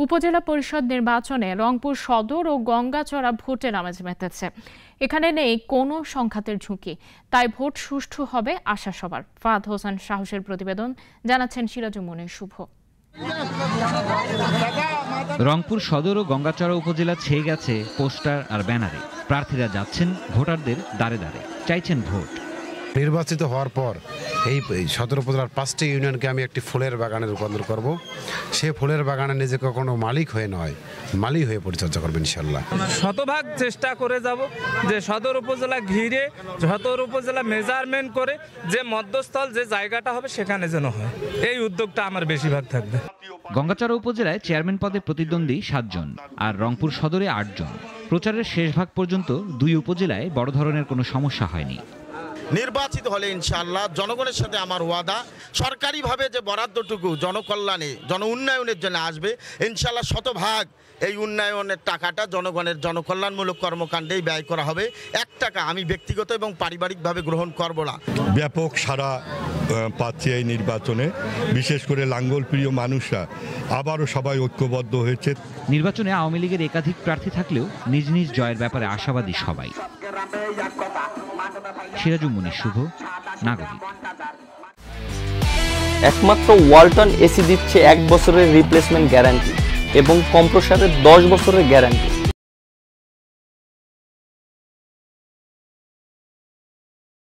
উপজেলা পরিষদ নির্বাচনে রংপুর সদর ও গঙ্গাচড়া ভোটের আমেজ মেতেছে। এখানে নেই কোনো সংঘাতের ঝুঁকি, তাই ভোট সুষ্ঠু হবে আশা সবার। ফাহাদ হোসেন সাহসের প্রতিবেদন, জানাচ্ছেন সিরাজুল মুনির শুভ। রংপুর সদর ও গঙ্গাচড়া উপজেলা ছেয়ে গেছে পোস্টার আর ব্যানারে। প্রার্থীরা যাচ্ছেন ভোটারদের দ্বারে দ্বারে, চাইছেন ভোট। নির্বাচিত হওয়ার পর এই সদর উপজেলার 5টি ইউনিয়নকে আমি একটি ফুলের বাগানে রূপান্তর করব। সে ফুলের বাগানে নিজেকে কোনো মালিক হয়ে নয়, মালিক হয়ে পরিচর্যা করবেন ইনশাল্লাহ। শতভাগ চেষ্টা করে যাব যে সদর উপজেলা ঘিরে, সদর উপজেলা মেজারমেন্ট করে যে মধ্যস্থল যে জায়গাটা হবে সেখানে যেন হয়, এই উদ্যোগটা আমার বেশিরভাগ থাকবে। গঙ্গাচড়া উপজেলায় চেয়ারম্যান পদে প্রতিদ্বন্দ্বী 7 জন আর রংপুর সদরে 8 জন। প্রচারের শেষ ভাগ পর্যন্ত দুই উপজেলায় বড় ধরনের কোনো সমস্যা হয়নি। নির্বাচিত হলে ইনশাআল্লাহ জনগণের সাথে আমার ওয়াদা, সরকারিভাবে যে বরাদ্দটুকু জনকল্যাণে জন উন্নয়নের জন্য আসবে ইনশাআল্লাহ শতভাগ এই উন্নয়নের টাকাটা জনগণের জনকল্যাণমূলক কর্মকাণ্ডেই ব্যয় করা হবে। 1 টাকা আমি ব্যক্তিগত এবং পারিবারিকভাবে গ্রহণ করব না। ব্যাপক সাড়া পাচ্ছে এই নির্বাচনে, বিশেষ করে লাঙ্গল প্রিয় মানুষরা আবারও সবাই ঐক্যবদ্ধ হয়েছে। নির্বাচনে আওয়ামী লীগের একাধিক প্রার্থী থাকলেও নিজ নিজ জয়ের ব্যাপারে আশাবাদী সবাই। সিরাজুল মুনির শুভ, নাগরিক। একমাত্র ওয়ালটন এসি দিচ্ছে 1 বছরের রিপ্লেসমেন্ট গ্যারান্টি এবং কম্প্রেসারের 10 বছরের গ্যারান্টি।